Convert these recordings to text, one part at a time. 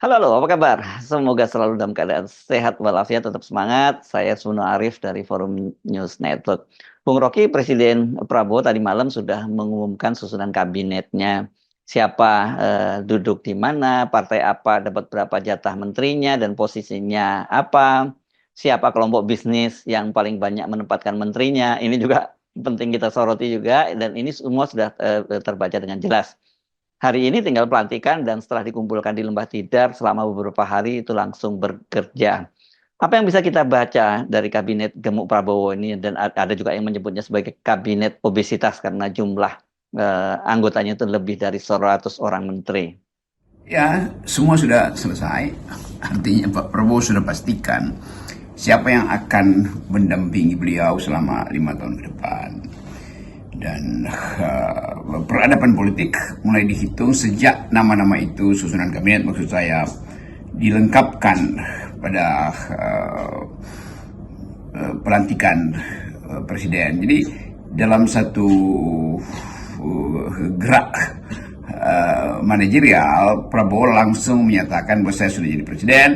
Halo, halo, apa kabar? Semoga selalu dalam keadaan sehat walafiat, tetap semangat. Saya Suno Arif dari Forum News Network. Bung Rocky, Presiden Prabowo tadi malam sudah mengumumkan susunan kabinetnya. Siapa duduk di mana, partai apa dapat berapa jatah menterinya, dan posisinya apa. Siapa kelompok bisnis yang paling banyak menempatkan menterinya. Ini juga penting kita soroti juga, dan ini semua sudah terbaca dengan jelas. Hari ini tinggal pelantikan dan setelah dikumpulkan di Lembah Tidar selama beberapa hari itu langsung bekerja. Apa yang bisa kita baca dari kabinet gemuk Prabowo ini, dan ada juga yang menyebutnya sebagai kabinet obesitas karena jumlah anggotanya itu lebih dari 100 orang menteri. Ya, semua sudah selesai. Artinya Pak Prabowo sudah pastikan siapa yang akan mendampingi beliau selama 5 tahun ke depan. Dan peradaban politik mulai dihitung sejak nama-nama itu, susunan kabinet maksud saya, dilengkapkan pada pelantikan presiden. Jadi dalam satu gerak manajerial, Prabowo langsung menyatakan bahwa saya sudah jadi presiden,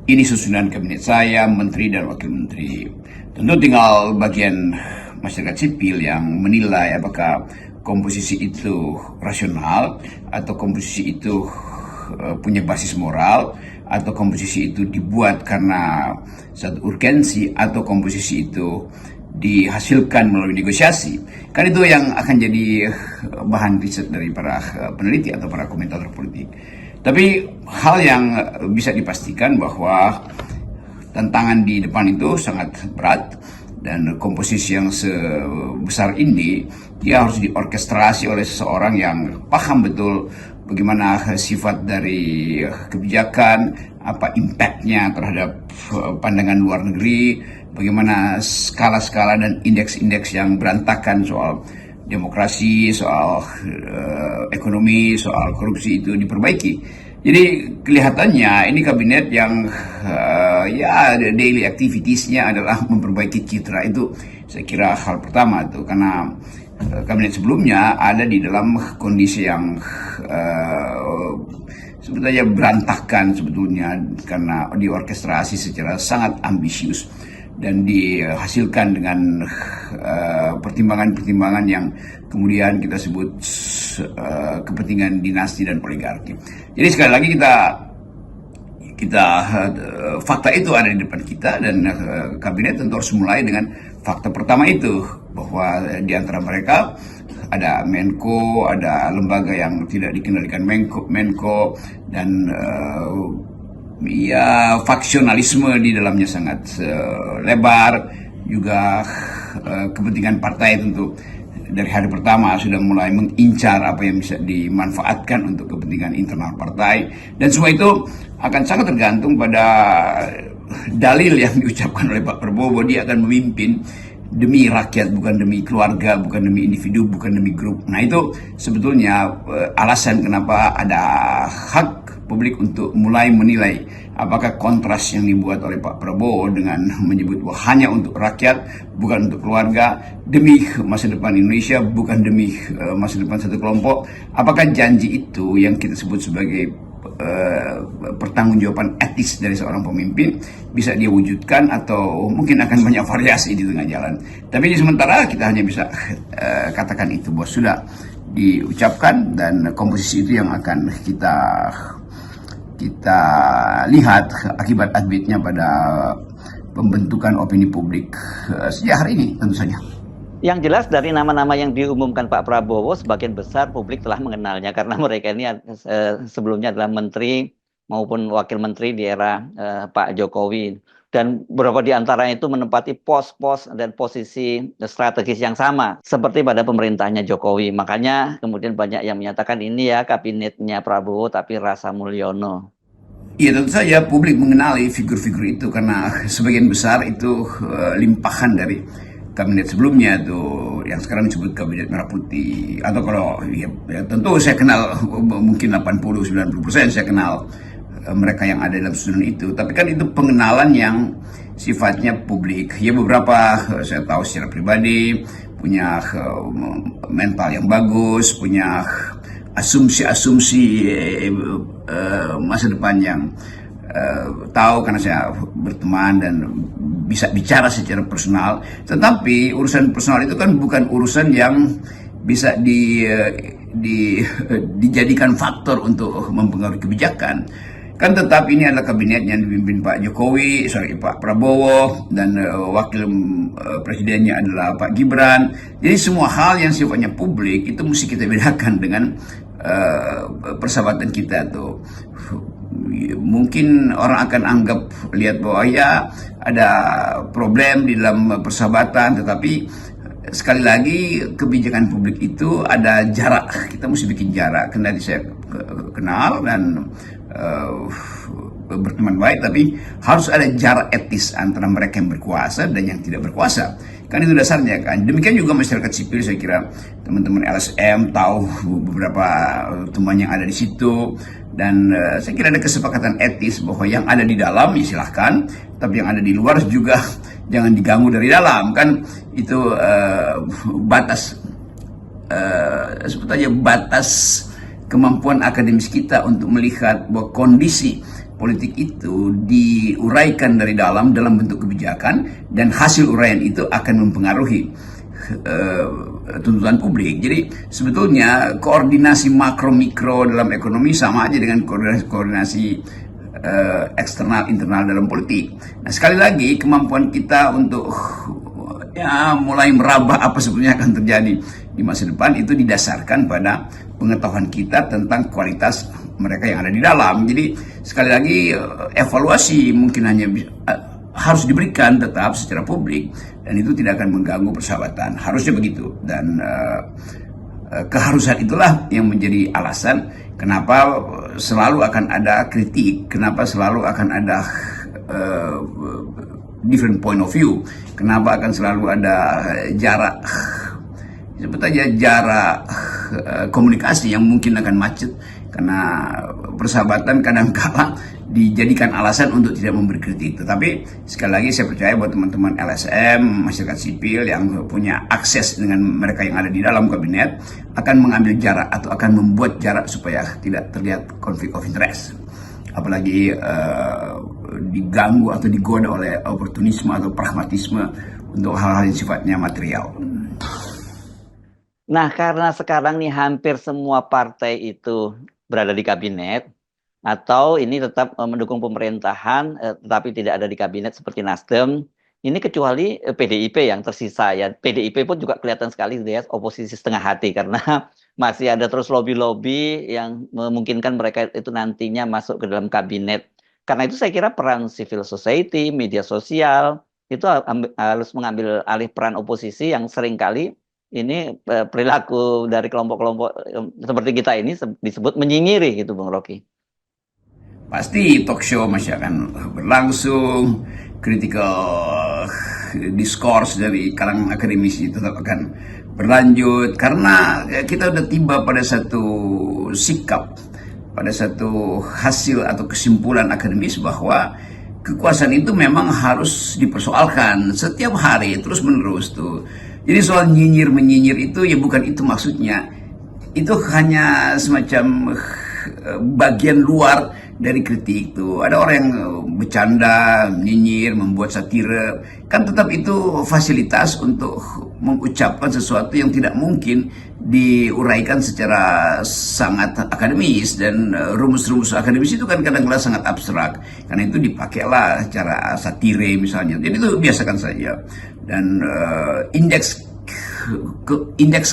ini susunan kabinet saya, menteri dan wakil menteri. Tentu tinggal bagian masyarakat sipil yang menilai apakah komposisi itu rasional atau komposisi itu punya basis moral, atau komposisi itu dibuat karena satu urgensi, atau komposisi itu dihasilkan melalui negosiasi. Kan itu yang akan jadi bahan riset dari para peneliti atau para komentator politik. Tapi hal yang bisa dipastikan bahwa tantangan di depan itu sangat berat, dan komposisi yang sebesar ini dia harus diorkestrasi oleh seseorang yang paham betul bagaimana sifat dari kebijakan, apa impactnya terhadap pandangan luar negeri, bagaimana skala-skala dan indeks-indeks yang berantakan soal demokrasi, soal ekonomi, soal korupsi itu diperbaiki. Jadi kelihatannya ini kabinet yang ya daily activitiesnya adalah memperbaiki citra. Itu saya kira hal pertama tuh, karena kabinet sebelumnya ada di dalam kondisi yang sebetulnya berantakan sebetulnya, karena diorkestrasi secara sangat ambisius dan dihasilkan dengan pertimbangan-pertimbangan yang kemudian kita sebut kepentingan dinasti dan oligarki. Jadi sekali lagi kita fakta itu ada di depan kita, dan kabinet tentu harus mulai dengan fakta pertama itu, bahwa di antara mereka ada Menko, ada lembaga yang tidak dikendalikan Menko, dan ya faksionalisme di dalamnya sangat lebar, juga kepentingan partai tentu dari hari pertama sudah mulai mengincar apa yang bisa dimanfaatkan untuk kepentingan internal partai, dan semua itu akan sangat tergantung pada dalil yang diucapkan oleh Pak Prabowo bahwa dia akan memimpin demi rakyat, bukan demi keluarga, bukan demi individu, bukan demi grup. Nah itu sebetulnya alasan kenapa ada hak publik untuk mulai menilai apakah kontras yang dibuat oleh Pak Prabowo dengan menyebut bahwa hanya untuk rakyat, bukan untuk keluarga, demi masa depan Indonesia, bukan demi masa depan satu kelompok, apakah janji itu yang kita sebut sebagai pertanggungjawaban etis dari seorang pemimpin bisa dia wujudkan, atau mungkin akan banyak variasi di tengah jalan. Tapi di sementara kita hanya bisa katakan itu bahwa sudah diucapkan, dan komposisi itu yang akan kita lihat akibat-akibatnya pada pembentukan opini publik sejak hari ini tentu saja. Yang jelas dari nama-nama yang diumumkan Pak Prabowo, sebagian besar publik telah mengenalnya karena mereka ini sebelumnya adalah menteri maupun wakil menteri di era Pak Jokowi. Dan beberapa di antaranya itu menempati pos-pos dan posisi strategis yang sama seperti pada pemerintahnya Jokowi. Makanya kemudian banyak yang menyatakan ini ya kabinetnya Prabowo tapi rasa Mulyono. Iya, tentu saja publik mengenali figur-figur itu karena sebagian besar itu limpahan dari kabinet sebelumnya tuh, yang sekarang disebut kabinet merah putih. Atau kalau ya tentu saya kenal mungkin 80-90% saya kenal mereka yang ada dalam susunan itu. Tapi kan itu pengenalan yang sifatnya publik. Ya beberapa saya tahu secara pribadi, punya mental yang bagus, punya asumsi-asumsi masa depan yang tahu karena saya berteman dan bisa bicara secara personal. Tetapi urusan personal itu kan bukan urusan yang bisa dijadikan faktor untuk mempengaruhi kebijakan. Kan tetap ini adalah kabinet yang dipimpin Pak Prabowo, dan wakil presidennya adalah Pak Gibran. Jadi semua hal yang sifatnya publik itu mesti kita bedakan dengan persahabatan kita tuh. Mungkin orang akan anggap lihat bahwa ya ada problem di dalam persahabatan, tetapi sekali lagi kebijakan publik itu ada jarak. Kita mesti bikin jarak. Karena saya kenal dan berteman baik, tapi harus ada jarak etis antara mereka yang berkuasa dan yang tidak berkuasa. Kan itu dasarnya kan. Demikian juga masyarakat sipil, saya kira teman-teman LSM tahu beberapa teman yang ada di situ, dan saya kira ada kesepakatan etis bahwa yang ada di dalam ya silahkan, tapi yang ada di luar juga jangan diganggu dari dalam. Kan itu batas sebetulnya batas kemampuan akademis kita untuk melihat bahwa kondisi politik itu diuraikan dari dalam bentuk kebijakan, dan hasil uraian itu akan mempengaruhi tuntutan publik. Jadi sebetulnya koordinasi makro mikro dalam ekonomi sama aja dengan koordinasi eksternal internal dalam politik. Nah, sekali lagi kemampuan kita untuk ya mulai meraba apa sebetulnya akan terjadi di masa depan itu didasarkan pada pengetahuan kita tentang kualitas mereka yang ada di dalam. Jadi sekali lagi evaluasi mungkin hanya harus diberikan tetap secara publik, dan itu tidak akan mengganggu persahabatan. Harusnya begitu, dan keharusan itulah yang menjadi alasan kenapa selalu akan ada kritik, kenapa selalu akan ada different point of view, kenapa akan selalu ada jarak, sebetulnya jarak komunikasi yang mungkin akan macet, karena persahabatan kadang-kala dijadikan alasan untuk tidak memberi kritik. Tetapi sekali lagi saya percaya bahwa teman-teman LSM, masyarakat sipil yang punya akses dengan mereka yang ada di dalam kabinet akan mengambil jarak atau akan membuat jarak supaya tidak terlihat konflik of interest, apalagi diganggu atau digoda oleh oportunisme atau pragmatisme untuk hal-hal yang sifatnya material. Nah, karena sekarang nih hampir semua partai itu berada di kabinet, atau ini tetap mendukung pemerintahan tetapi tidak ada di kabinet seperti Nasdem, ini kecuali PDIP yang tersisa ya. PDIP pun juga kelihatan sekali ya oposisi setengah hati, karena masih ada terus lobby-lobby yang memungkinkan mereka itu nantinya masuk ke dalam kabinet. Karena itu saya kira peran civil society, media sosial itu harus mengambil alih peran oposisi yang seringkali ini perilaku dari kelompok-kelompok seperti kita ini disebut menyinyiri gitu, Bung Rocky. Pasti talk show masih akan berlangsung, critical discourse dari kalangan akademisi tetap akan berlanjut, karena kita udah tiba pada satu sikap, pada satu hasil atau kesimpulan akademis bahwa kekuasaan itu memang harus dipersoalkan setiap hari terus menerus tuh. Jadi soal nyinyir-menyinyir itu ya bukan itu maksudnya. Itu hanya semacam bagian luar dari kritik itu. Ada orang yang bercanda, menyinyir, membuat satire. Kan tetap itu fasilitas untuk mengucapkan sesuatu yang tidak mungkin diuraikan secara sangat akademis, dan rumus-rumus akademis itu kan kadang-kadang sangat abstrak. Karena itu dipakailah cara satire misalnya. Jadi itu biasakan saja. Dan indeks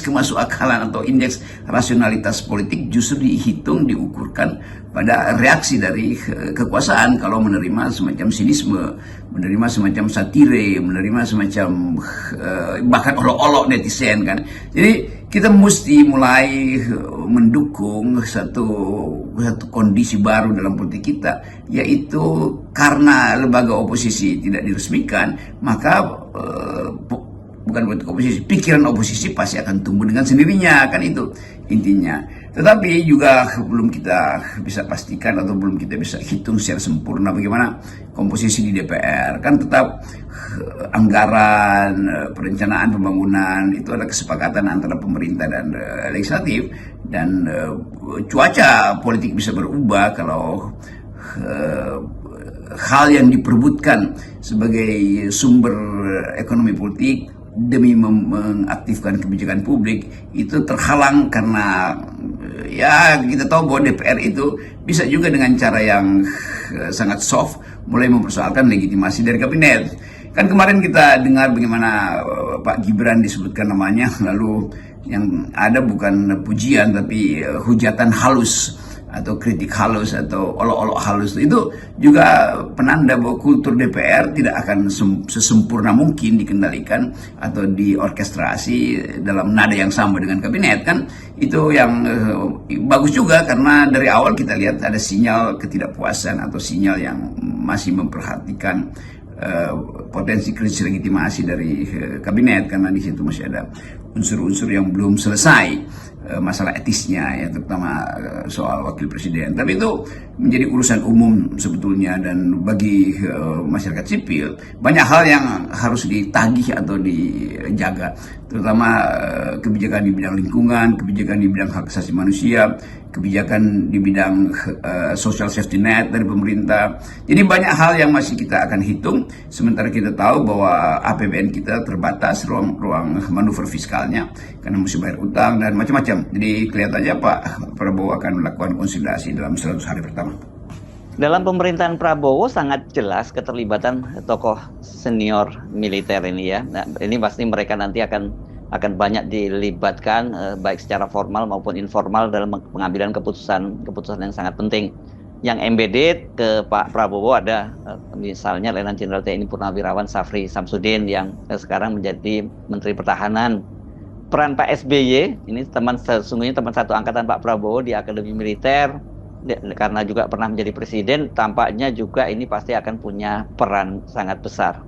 kemasukakalan atau indeks rasionalitas politik justru dihitung, diukurkan pada reaksi dari kekuasaan. Kalau menerima semacam sinisme, menerima semacam satire, menerima semacam bahkan olok-olok netizen kan. Jadi kita mesti mulai mendukung satu kondisi baru dalam politik kita, yaitu karena lembaga oposisi tidak diresmikan, maka bukan bentuk oposisi, pikiran oposisi pasti akan tumbuh dengan sendirinya, kan itu intinya. Tetapi juga belum kita bisa pastikan atau belum kita bisa hitung secara sempurna bagaimana komposisi di DPR. Kan tetap anggaran, perencanaan pembangunan itu ada kesepakatan antara pemerintah dan legislatif, dan cuaca politik bisa berubah kalau hal yang diperbutkan sebagai sumber ekonomi politik demi mengaktifkan kebijakan publik itu terhalang karena ya kita tahu bahwa DPR itu bisa juga dengan cara yang sangat soft mulai mempersoalkan legitimasi dari kabinet. Kan kemarin kita dengar bagaimana Pak Gibran disebutkan namanya, lalu yang ada bukan pujian tapi hujatan halus atau kritik halus atau olok-olok halus. Itu juga penanda bahwa kultur DPR tidak akan sesempurna mungkin dikendalikan atau diorkestrasi dalam nada yang sama dengan kabinet. Kan itu yang bagus juga, karena dari awal kita lihat ada sinyal ketidakpuasan atau sinyal yang masih memperhatikan potensi krisis legitimasi dari kabinet, karena di situ masih ada unsur-unsur yang belum selesai masalah etisnya, ya, terutama soal wakil presiden. Tapi itu menjadi urusan umum sebetulnya, dan bagi masyarakat sipil banyak hal yang harus ditagih atau dijaga, terutama kebijakan di bidang lingkungan, kebijakan di bidang hak asasi manusia, kebijakan di bidang social safety net dari pemerintah. Jadi banyak hal yang masih kita akan hitung, sementara kita tahu bahwa APBN kita terbatas ruang manuver fiskalnya karena mesti bayar utang dan macam-macam. Jadi kelihatannya Pak Prabowo akan melakukan konsolidasi dalam 100 hari pertama. Dalam pemerintahan Prabowo sangat jelas keterlibatan tokoh senior militer ini ya. Nah, ini pasti mereka nanti akan banyak dilibatkan baik secara formal maupun informal dalam pengambilan keputusan yang sangat penting. Yang embedded ke Pak Prabowo ada misalnya Letnan Jenderal TNI Purnawirawan Syafri Samsudin yang sekarang menjadi Menteri Pertahanan. Peran Pak SBY, ini sesungguhnya teman satu angkatan Pak Prabowo di Akademi Militer, karena juga pernah menjadi presiden, tampaknya juga ini pasti akan punya peran sangat besar.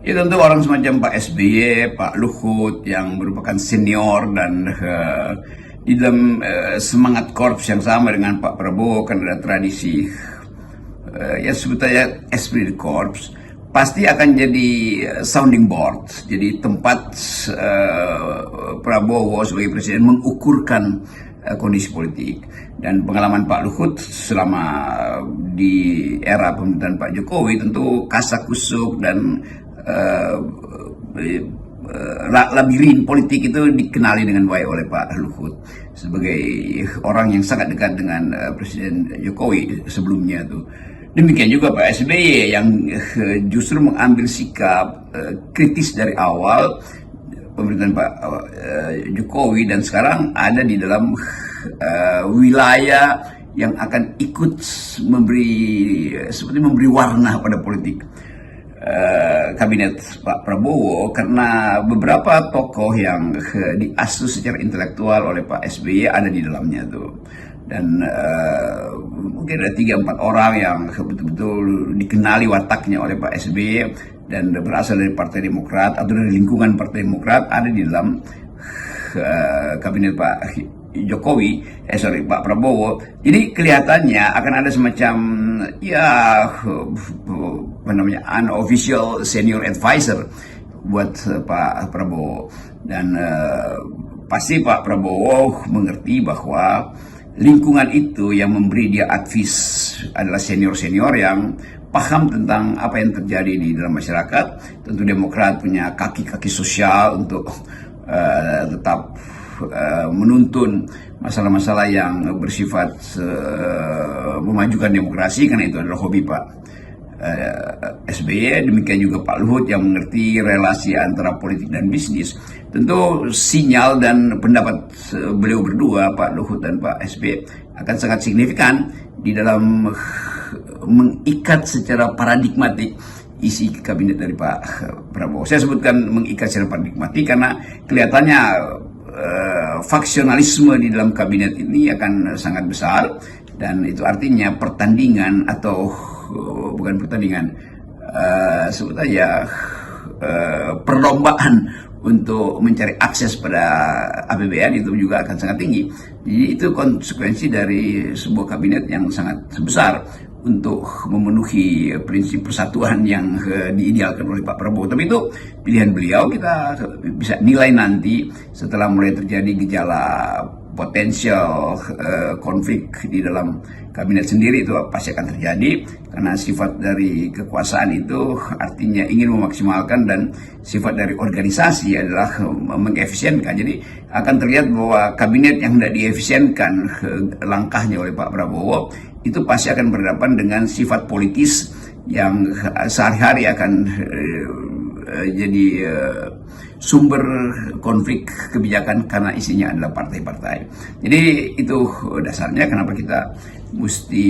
Ya tentu orang semacam Pak SBY, Pak Luhut yang merupakan senior dan di dalam semangat korps yang sama dengan Pak Prabowo, kan ada tradisi ya sebetulnya esprit de corps, pasti akan jadi sounding board, jadi tempat Prabowo sebagai presiden mengukurkan kondisi politik. Dan pengalaman Pak Luhut selama di era pemerintahan Pak Jokowi tentu kasakusuk dan labirin politik itu dikenali dengan baik oleh Pak Luhut sebagai orang yang sangat dekat dengan Presiden Jokowi sebelumnya tuh. Demikian juga Pak SBY yang justru mengambil sikap kritis dari awal pemerintahan Pak Jokowi, dan sekarang ada di dalam wilayah yang akan ikut memberi warna pada politik kabinet Pak Prabowo, karena beberapa tokoh yang diasuh secara intelektual oleh Pak SBY ada di dalamnya tuh. Dan mungkin ada 3-4 orang yang betul-betul dikenali wataknya oleh Pak SBY dan berasal dari Partai Demokrat atau dari lingkungan Partai Demokrat, ada di dalam kabinet Pak Pak Prabowo. Jadi kelihatannya akan ada semacam unofficial senior advisor buat Pak Prabowo, dan pasti Pak Prabowo mengerti bahwa lingkungan itu yang memberi dia advis adalah senior-senior yang paham tentang apa yang terjadi di dalam masyarakat. Tentu Demokrat punya kaki-kaki sosial untuk tetap menuntun masalah-masalah yang bersifat memajukan demokrasi, karena itu adalah hobi Pak SBY. Demikian juga Pak Luhut yang mengerti relasi antara politik dan bisnis. Tentu sinyal dan pendapat beliau berdua, Pak Luhut dan Pak SBY, akan sangat signifikan di dalam mengikat secara paradigmatik isi kabinet dari Pak Prabowo. Saya sebutkan mengikat secara paradigmatik karena kelihatannya faksionalisme di dalam kabinet ini akan sangat besar, dan itu artinya pertandingan atau bukan pertandingan, sebut aja perlombaan untuk mencari akses pada APBN itu juga akan sangat tinggi. Jadi itu konsekuensi dari sebuah kabinet yang sangat besar untuk memenuhi prinsip persatuan yang diidealkan oleh Pak Prabowo. Tapi itu pilihan beliau, kita bisa nilai nanti setelah mulai terjadi gejala potensial konflik di dalam kabinet sendiri. Itu pasti akan terjadi karena sifat dari kekuasaan itu artinya ingin memaksimalkan, dan sifat dari organisasi adalah mengefisienkan. Jadi akan terlihat bahwa kabinet yang tidak diefisienkan langkahnya oleh Pak Prabowo itu pasti akan berhadapan dengan sifat politis yang sehari-hari akan jadi sumber konflik kebijakan karena isinya adalah partai-partai. Jadi itu dasarnya kenapa kita mesti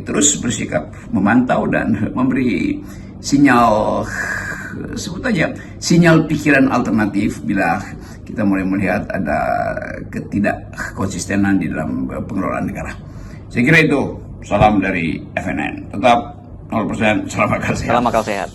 terus bersikap memantau dan memberi sinyal, sebut aja sinyal pikiran alternatif bila kita mulai melihat ada ketidakkonsistenan di dalam pengelolaan negara. Saya kira itu. Salam dari FNN. Tetap 0%, salam akal sehat. Salam akal sehat.